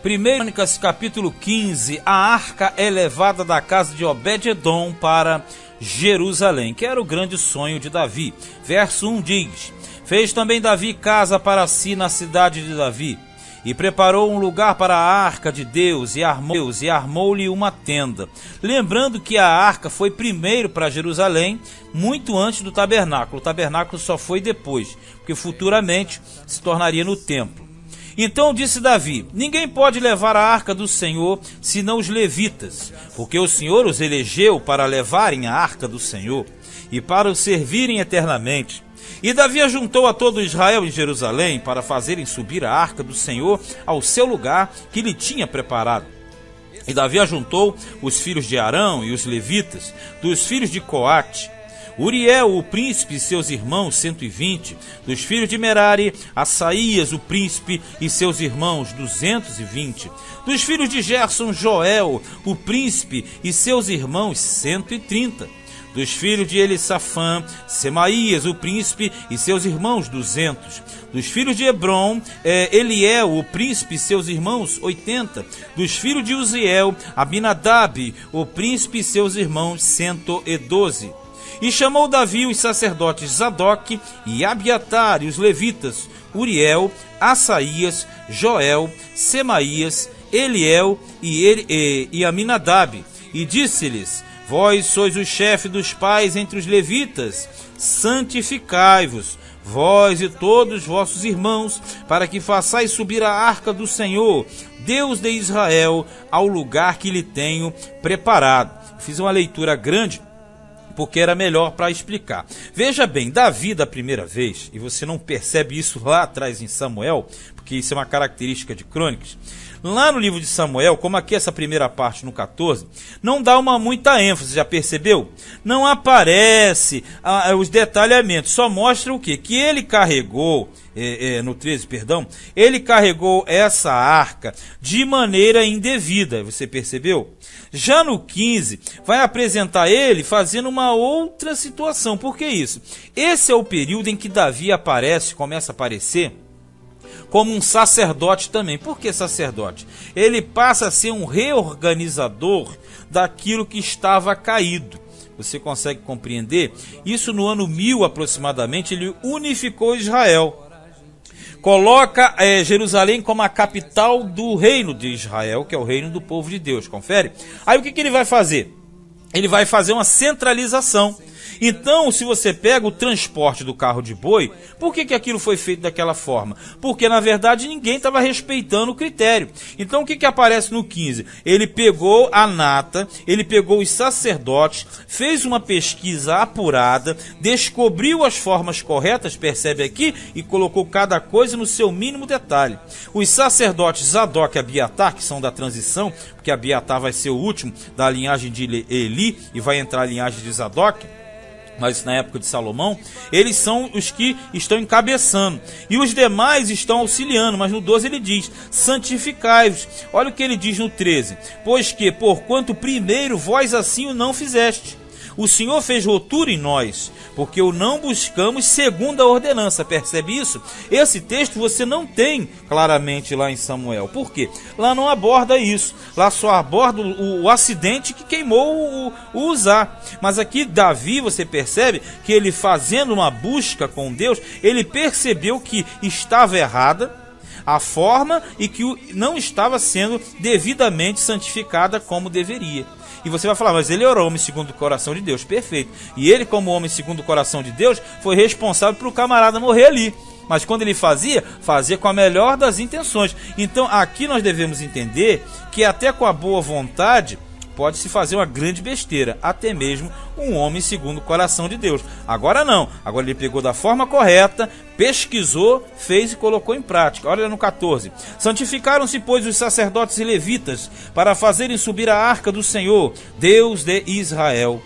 1 Crônicas capítulo 15, a arca é levada da casa de Obed-edom para Jerusalém, que era o grande sonho de Davi. Verso 1 diz: fez também Davi casa para si na cidade de Davi, e preparou um lugar para a arca de Deus, e armou-lhe uma tenda. Lembrando que a arca foi primeiro para Jerusalém, muito antes do tabernáculo. O tabernáculo só foi depois, porque futuramente se tornaria no templo. Então disse Davi: ninguém pode levar a arca do Senhor, senão os levitas, porque o Senhor os elegeu para levarem a arca do Senhor, e para o servirem eternamente. E Davi ajuntou a todo Israel em Jerusalém, para fazerem subir a arca do Senhor ao seu lugar que lhe tinha preparado. E Davi ajuntou os filhos de Arão e os levitas, dos filhos de Coate, Uriel, o príncipe, e seus irmãos, 120, dos filhos de Merari, Assaías, o príncipe, e seus irmãos, 220, dos filhos de Gerson, Joel, o príncipe, e seus irmãos, 130, dos filhos de Elisafã, Semaías, o príncipe, e seus irmãos, 200, dos filhos de Hebron, Eliel, o príncipe, e seus irmãos, 80, dos filhos de Uziel, Abinadab, o príncipe, e seus irmãos, 112. E chamou Davi os sacerdotes Zadoc e Abiatar, e os levitas Uriel, Assaías, Joel, Semaías, Eliel e Aminadab, e disse-lhes: vós sois o chefe dos pais entre os levitas, santificai-vos, vós e todos os vossos irmãos, para que façais subir a arca do Senhor, Deus de Israel, ao lugar que lhe tenho preparado. Fiz uma leitura grande, porque era melhor para explicar. Veja bem, Davi da primeira vez, e você não percebe isso lá atrás em Samuel, porque isso é uma característica de Crônicas, lá no livro de Samuel, como aqui essa primeira parte no 14, não dá muita ênfase, já percebeu? Não aparece os detalhamentos, só mostra o quê? Que ele carregou, no 13, perdão, ele carregou essa arca de maneira indevida, você percebeu? Já no 15, vai apresentar ele fazendo uma outra situação. Por que isso? Esse é o período em que Davi começa a aparecer como um sacerdote também. Por que sacerdote? Ele passa a ser um reorganizador daquilo que estava caído. Você consegue compreender? Isso no ano 1000 aproximadamente, ele unificou Israel. Coloca Jerusalém como a capital do reino de Israel, que é o reino do povo de Deus. Confere? Aí o que ele vai fazer? Ele vai fazer uma centralização. Então, se você pega o transporte do carro de boi, por que aquilo foi feito daquela forma? Porque, na verdade, ninguém estava respeitando o critério. Então, o que aparece no 15? Ele pegou a nata, ele pegou os sacerdotes, fez uma pesquisa apurada, descobriu as formas corretas, percebe aqui, e colocou cada coisa no seu mínimo detalhe. Os sacerdotes Zadoc e Abiatar, que são da transição, porque Abiatar vai ser o último da linhagem de Eli e vai entrar a linhagem de Zadoc, mas na época de Salomão, eles são os que estão encabeçando, e os demais estão auxiliando, mas no 12 ele diz: santificai-vos. Olha o que ele diz no 13: pois que, porquanto primeiro vós assim o não fizeste, o Senhor fez ruptura em nós, porque o não buscamos segundo a ordenança. Percebe isso? Esse texto você não tem claramente lá em Samuel. Por quê? Lá não aborda isso. Lá só aborda o acidente que queimou o Uzá. Mas aqui Davi, você percebe que ele, fazendo uma busca com Deus, ele percebeu que estava errada a forma e que não estava sendo devidamente santificada como deveria. E você vai falar: mas ele era homem segundo o coração de Deus. Perfeito. E ele, como homem segundo o coração de Deus, foi responsável para o camarada morrer ali. Mas quando ele fazia com a melhor das intenções. Então aqui nós devemos entender que até com a boa vontade pode-se fazer uma grande besteira, até mesmo um homem segundo o coração de Deus. Agora não, agora ele pegou da forma correta, pesquisou, fez e colocou em prática. Olha no 14: santificaram-se, pois, os sacerdotes e levitas, para fazerem subir a arca do Senhor, Deus de Israel.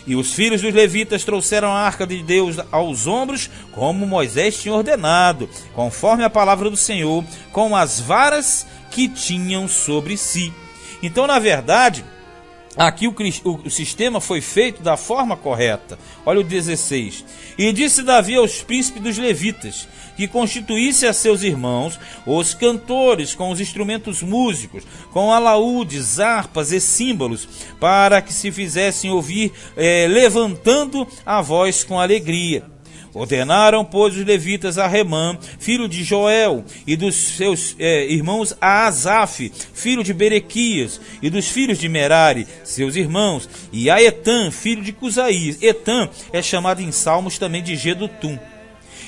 E os filhos dos levitas trouxeram a arca de Deus aos ombros, como Moisés tinha ordenado, conforme a palavra do Senhor, com as varas que tinham sobre si. Então, na verdade, Aqui o sistema foi feito da forma correta. Olha o 16. E disse Davi aos príncipes dos levitas, que constituísse a seus irmãos os cantores com os instrumentos músicos, com alaúdes, harpas e símbolos, para que se fizessem ouvir levantando a voz com alegria. Ordenaram, pois, os levitas a Remã, filho de Joel, e dos seus irmãos a Asaf, filho de Berequias, e dos filhos de Merari, seus irmãos, e a Etan, filho de Cusaí. Etan é chamado em Salmos também de Gedutum.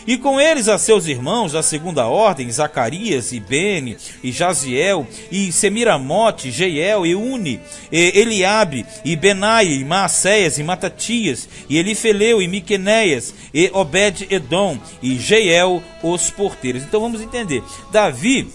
E com eles a seus irmãos da segunda ordem, Zacarias, e Bene, e Jaziel, e Semiramote, Jeiel, e Uni, e Eliabe, e Benaia, e Maacéias, e Matatias, e Elifeleu, e Miqueneias, e Obed-Edom, e Jeiel, os porteiros. Então vamos entender, Davi,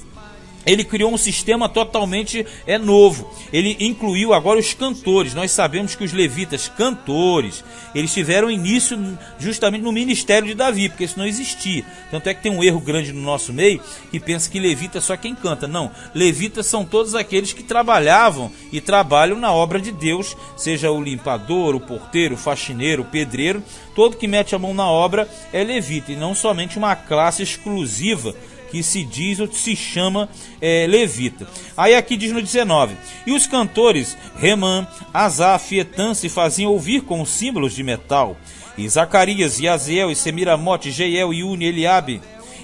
ele criou um sistema totalmente novo. Ele incluiu agora os cantores. Nós sabemos que os levitas cantores, eles tiveram início justamente no ministério de Davi, porque isso não existia. Tanto é que tem um erro grande no nosso meio, que pensa que levita é só quem canta. Não, levitas são todos aqueles que trabalhavam e trabalham na obra de Deus, seja o limpador, o porteiro, o faxineiro, o pedreiro, todo que mete a mão na obra é levita, e não somente uma classe exclusiva que se diz ou se chama levita. Aí aqui diz no 19, e os cantores Remã, Asaf e Etan se faziam ouvir com símbolos de metal, e Zacarias, e Aziel, e Semiramote, Jeiel, e Uni, Eliabe,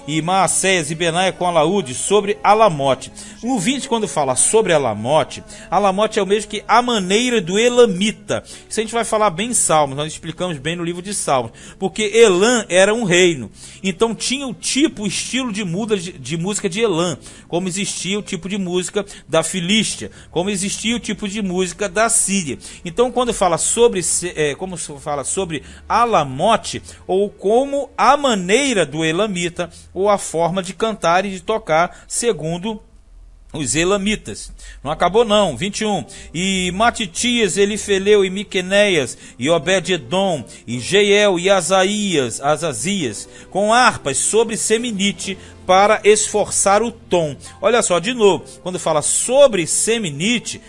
e Maacéias e Benaia com alaúde sobre alamote. O 20, quando fala sobre alamote é o mesmo que a maneira do elamita. Isso a gente vai falar bem em Salmos, nós explicamos bem no livro de Salmos, porque Elam era um reino, então tinha o estilo de música de Elam, como existia o tipo de música da Filístia, como existia o tipo de música da Síria. Então quando fala sobre alamote, ou como a maneira do elamita, ou a forma de cantar e de tocar segundo os elamitas. Não acabou não. 21. E Matitias, Elifeleu, e Miqueneias, e Obed-Edom, e Jeiel, e Azazias, com harpas sobre seminite, para esforçar o tom. Olha só, de novo, quando fala sobre seminite,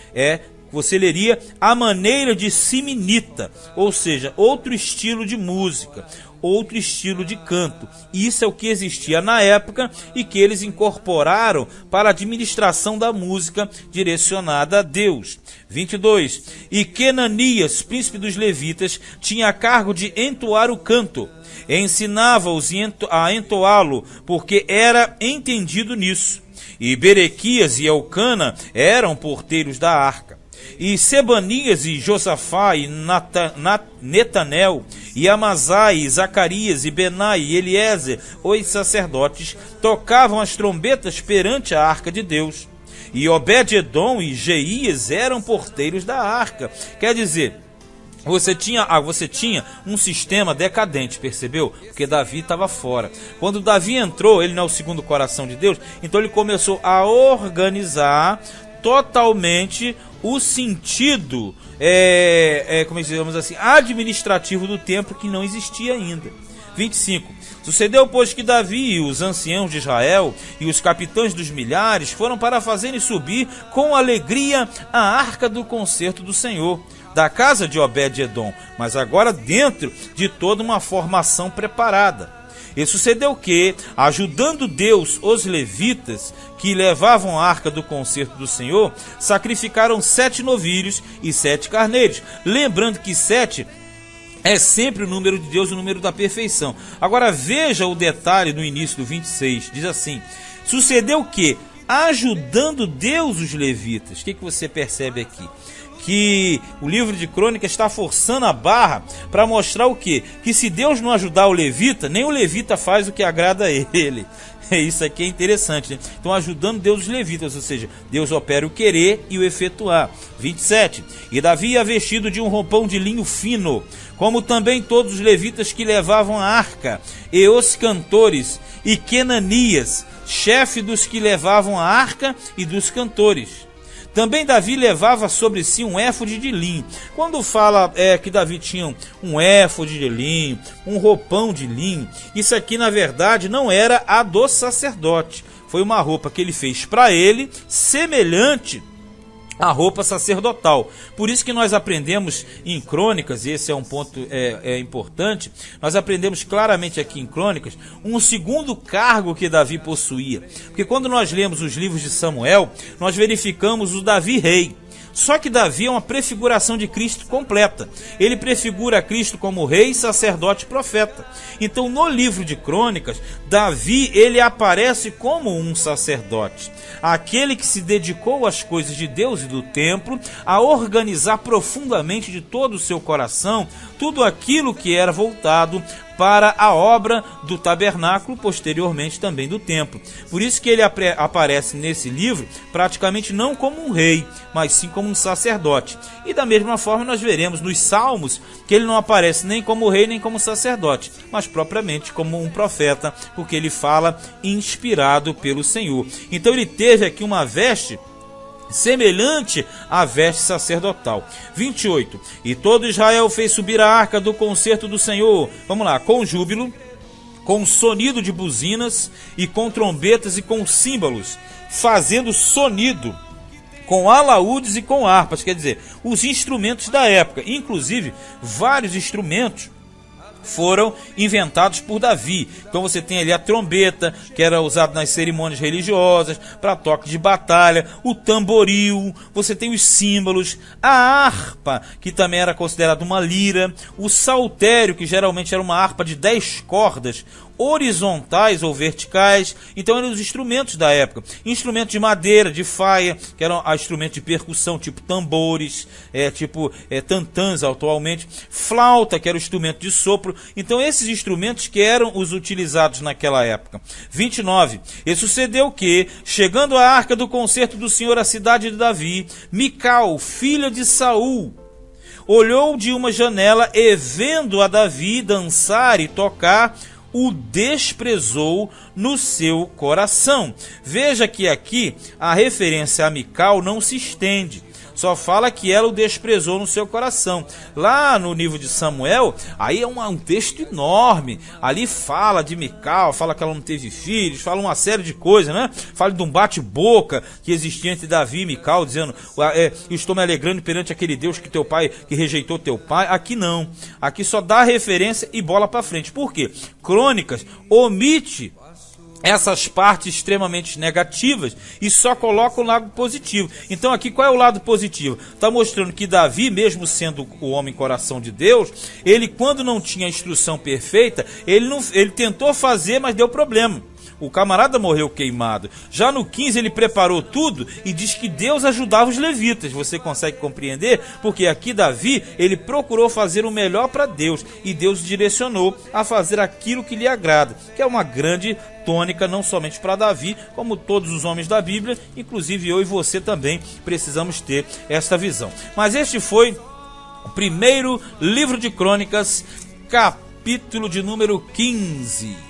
você leria a maneira de siminita, ou seja, outro estilo de música, outro estilo de canto. Isso é o que existia na época e que eles incorporaram para a administração da música direcionada a Deus. 22. E Quenanias, príncipe dos levitas, tinha a cargo de entoar o canto. Ensinava-os a entoá-lo, porque era entendido nisso. E Berequias e Elcana eram porteiros da arca. E Sebanias e Josafá e Netanel e Amazai e Zacarias e Benai e Eliezer, os sacerdotes, tocavam as trombetas perante a arca de Deus. E Obed-Edom e Jeías eram porteiros da arca. Quer dizer, você tinha um sistema decadente, percebeu? Porque Davi estava fora. Quando Davi entrou, ele não é o segundo coração de Deus, então ele começou a organizar totalmente o sentido, como dizemos assim, administrativo do templo, que não existia ainda. 25. Sucedeu, pois, que Davi e os anciãos de Israel e os capitães dos milhares foram para fazerem subir com alegria a arca do concerto do Senhor, da casa de Obed-Edom, mas agora dentro de toda uma formação preparada. E sucedeu que, ajudando Deus os levitas, que levavam a arca do concerto do Senhor, sacrificaram 7 novilhos e 7 carneiros. Lembrando que 7 é sempre o número de Deus, o número da perfeição. Agora veja o detalhe no início do 26, diz assim: sucedeu que, ajudando Deus os levitas. O que você percebe aqui? Que o livro de Crônicas está forçando a barra para mostrar o quê? Que se Deus não ajudar o levita, nem o levita faz o que agrada a ele. Isso aqui é interessante, né? Então, ajudando Deus os levitas, ou seja, Deus opera o querer e o efetuar. 27. E Davi ia vestido de um roupão de linho fino, como também todos os levitas que levavam a arca, e os cantores, e Quenanias, chefe dos que levavam a arca e dos cantores. Também Davi levava sobre si um éfode de linho. Quando fala que Davi tinha um éfode de linho, um roupão de linho, isso aqui na verdade não era a do sacerdote. Foi uma roupa que ele fez para ele, semelhante a roupa sacerdotal. Por isso que nós aprendemos em Crônicas, e esse é um ponto importante, nós aprendemos claramente aqui em Crônicas, um segundo cargo que Davi possuía. Porque quando nós lemos os livros de Samuel, nós verificamos o Davi rei. Só que Davi é uma prefiguração de Cristo completa. Ele prefigura Cristo como rei, sacerdote e profeta. Então, no livro de Crônicas, Davi, ele aparece como um sacerdote. Aquele que se dedicou às coisas de Deus e do templo, a organizar profundamente de todo o seu coração tudo aquilo que era voltado para a obra do tabernáculo, posteriormente também do templo. Por isso que ele aparece nesse livro praticamente não como um rei, mas sim como um sacerdote. E da mesma forma nós veremos nos Salmos que ele não aparece nem como rei nem como sacerdote, mas propriamente como um profeta, porque ele fala inspirado pelo Senhor. Então ele teve aqui uma veste semelhante à veste sacerdotal. 28. E todo Israel fez subir a arca do concerto do Senhor. Vamos lá, com júbilo, com sonido de buzinas e com trombetas e com símbolos, fazendo sonido com alaúdes e com harpas, quer dizer, os instrumentos da época. Inclusive, vários instrumentos foram inventados por Davi. Então você tem ali a trombeta, que era usada nas cerimônias religiosas, para toque de batalha, o tamboril, você tem os símbolos, a harpa, que também era considerada uma lira, o saltério, que geralmente era uma harpa de 10 cordas, horizontais ou verticais. Então eram os instrumentos da época, instrumentos de madeira, de faia, que eram instrumentos de percussão, tipo tambores, tantãs atualmente, flauta, que era o instrumento de sopro. Então esses instrumentos que eram os utilizados naquela época. 29. E sucedeu que, chegando a arca do concerto do Senhor à cidade de Davi, Mical, filha de Saul, olhou de uma janela e, vendo a Davi dançar e tocar, o desprezou no seu coração. Veja que aqui a referência a Mical não se estende, só fala que ela o desprezou no seu coração. Lá no livro de Samuel, aí é um texto enorme, ali fala de Mical, fala que ela não teve filhos, fala uma série de coisas, né? Fala de um bate-boca que existia entre Davi e Mical, dizendo, estou me alegrando perante aquele Deus que rejeitou teu pai. Aqui não, aqui só dá referência e bola para frente. Por quê? Crônicas omite essas partes extremamente negativas e só coloca o lado positivo. Então aqui qual é o lado positivo? Está mostrando que Davi, mesmo sendo o homem coração de Deus, ele, quando não tinha a instrução perfeita, ele tentou fazer, mas deu problema. O camarada morreu queimado. Já no 15 ele preparou tudo e diz que Deus ajudava os levitas. Você consegue compreender? Porque aqui Davi, ele procurou fazer o melhor para Deus, e Deus direcionou a fazer aquilo que lhe agrada, que é uma grande tônica não somente para Davi, como todos os homens da Bíblia, inclusive eu e você também precisamos ter esta visão. Mas este foi o primeiro livro de Crônicas, capítulo de número 15.